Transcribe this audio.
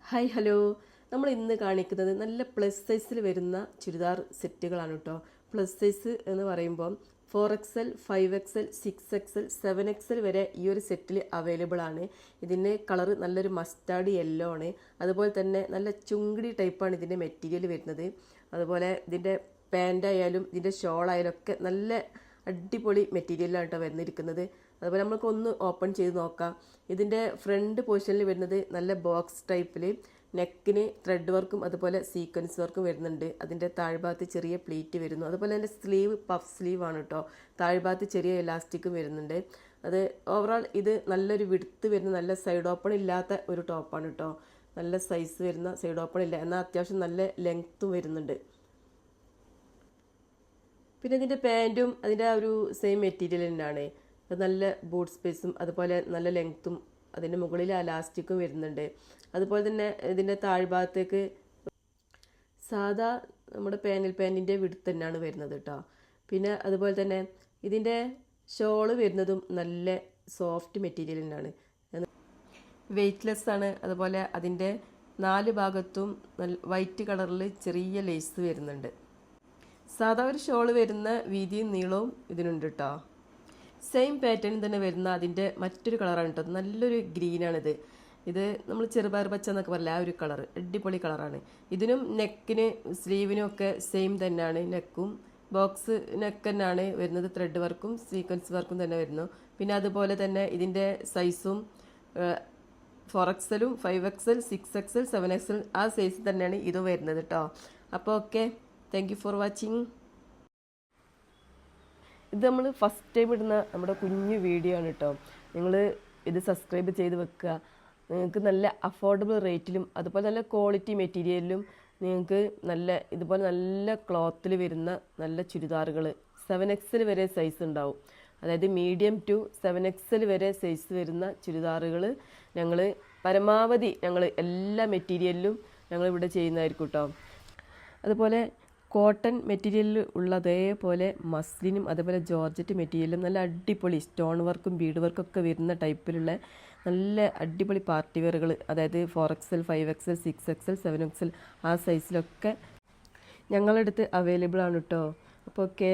Hi hello. നമ്മൾ ഇന്ന് കാണിക്കുന്നത് നല്ല പ്ലസ് സൈസിൽ വരുന്ന ചുരിദാർ സെറ്റുകളാണ് കേട്ടോ. പ്ലസ് സൈസ് എന്ന് പറയുമ്പോൾ 4XL, 5XL, 6XL, 7XL വരെ ഈ ഒരു സെറ്റിൽ അവൈലബിൾ ആണ്. ഇതിൻ്റെ കളറ് നല്ലൊരു മസ്റ്റാർഡ് യെല്ലോ ആണ്. അതുപോലെ തന്നെ നല്ല ചുങ്കിടി ടൈപ്പാണ് ഇതിൻ്റെ മെറ്റീരിയൽ വരുന്നത്. അതുപോലെ ഇതിൻ്റെ പാൻ്റ് ആയാലും ഇതിൻ്റെ ഷോൾ ആയാലും ഒക്കെ നല്ല അടിപൊളി മെറ്റീരിയലാണ് കേട്ടോ വരുന്നിരിക്കുന്നത്. അതുപോലെ നമുക്കൊന്ന് ഓപ്പൺ ചെയ്ത് നോക്കാം. ഇതിൻ്റെ ഫ്രണ്ട് പോർഷനിൽ വരുന്നത് നല്ല ബോക്സ് ടൈപ്പിൽ നെക്കിന് ത്രെഡ് വർക്കും അതുപോലെ സീക്വൻസ് വർക്കും വരുന്നുണ്ട്. അതിൻ്റെ താഴ്ഭാഗത്ത് ചെറിയ പ്ലീറ്റ് വരുന്നു. അതുപോലെ തന്നെ സ്ലീവ് പഫ് സ്ലീവ് ആണ് കേട്ടോ. താഴ്ഭാഗത്ത് ചെറിയ എലാസ്റ്റിക്കും വരുന്നുണ്ട്. അത് ഓവറോൾ ഇത് നല്ലൊരു വിടുത്ത് വരുന്ന നല്ല സൈഡ് ഓപ്പൺ ഇല്ലാത്ത ഒരു ടോപ്പാണ് കേട്ടോ. നല്ല സൈസ് വരുന്ന സൈഡ് ഓപ്പൺ ഇല്ല, എന്നാൽ അത്യാവശ്യം നല്ല ലെങ്ത്തും വരുന്നുണ്ട്. പിന്നെ ഇതിൻ്റെ പാൻറ്റും അതിൻ്റെ ആ ഒരു സെയിം മെറ്റീരിയൽ തന്നെയാണ്. നല്ല ബൂട്ട് സ്പേസും അതുപോലെ നല്ല ലെങ്ത്തും അതിൻ്റെ മുകളിൽ അലാസ്റ്റിക്കും വരുന്നുണ്ട്. അതുപോലെ തന്നെ ഇതിൻ്റെ താഴ്ഭാഗത്തേക്ക് സാധാ നമ്മുടെ പാൻറ്റിൻ്റെ വിടുത്ത് തന്നെയാണ് വരുന്നത് കേട്ടോ. പിന്നെ അതുപോലെ തന്നെ ഇതിൻ്റെ ഷോള് വരുന്നതും നല്ല സോഫ്റ്റ് മെറ്റീരിയൽ തന്നെയാണ്, വെയ്റ്റ്ലെസ് ആണ്. അതുപോലെ അതിൻ്റെ 4 ഭാഗത്തും വൈറ്റ് കളറിൽ ചെറിയ ലേസ് വരുന്നുണ്ട്. സാധാ ഒരു ഷോള് വരുന്ന വീതിയും നീളവും ഇതിനുണ്ട് കേട്ടോ. സെയിം പാറ്റേണിൽ തന്നെ വരുന്ന അതിൻ്റെ മറ്റൊരു കളറാണ് കേട്ടോ. നല്ലൊരു ഗ്രീനാണിത്. ഇത് നമ്മൾ ചെറുപയർ പച്ച എന്നൊക്കെ പറയില്ല, ആ ഒരു കളർ അടിപൊളി കളറാണ്. ഇതിനും നെക്കിന് സ്ലീവിനും ഒക്കെ സെയിം തന്നെയാണ്. നെക്കും ബോക്സ് നെക്ക് തന്നെയാണ് വരുന്നത്. ത്രെഡ് വർക്കും സീക്വൻസ് വർക്കും തന്നെ വരുന്നു. പിന്നെ അതുപോലെ തന്നെ ഇതിൻ്റെ സൈസും 4XL, 5XL, 6XL, 7XL ആ സൈസ് തന്നെയാണ് ഇതും വരുന്നത് കേട്ടോ. അപ്പോൾ okay, thank you for watching. ഇത് നമ്മൾ ഫസ്റ്റ് ടൈം ഇടുന്ന നമ്മുടെ കുഞ്ഞു വീഡിയോ ആണ് കേട്ടോ. നിങ്ങൾ ഇത് സബ്സ്ക്രൈബ് ചെയ്ത് വെക്കുക. നിങ്ങൾക്ക് നല്ല അഫോർഡബിൾ റേറ്റിലും അതുപോലെ നല്ല ക്വാളിറ്റി മെറ്റീരിയലിലും നിങ്ങൾക്ക് ഇതുപോലെ നല്ല ക്ലോത്തിൽ വരുന്ന നല്ല ചുരിദാറുകൾ 7XL വരെ സൈസ് ഉണ്ടാവും. അതായത് മീഡിയം ടു 7XL വരെ സൈസ് വരുന്ന ചുരിദാറുകൾ ഞങ്ങൾ പരമാവധി എല്ലാ മെറ്റീരിയലിലും ഇവിടെ ചെയ്യുന്നതായിരിക്കും കേട്ടോ. അതുപോലെ കോട്ടൺ മെറ്റീരിയലിൽ ഉള്ള അതേപോലെ മസ്ലിനും അതുപോലെ ജോർജറ്റ് മെറ്റീരിയലും നല്ല അടിപൊളി സ്റ്റോൺ വർക്കും ബീഡ് വർക്കും ഒക്കെ വരുന്ന ടൈപ്പിലുള്ള നല്ല അടിപൊളി പാർട്ടി വെയറുകൾ, അതായത് 4XL, 5XL, 6XL, 7XL ആ സൈസിലൊക്കെ ഞങ്ങളടുത്ത് അവൈലബിൾ ആണ് കേട്ടോ. അപ്പോൾ ഓക്കെ.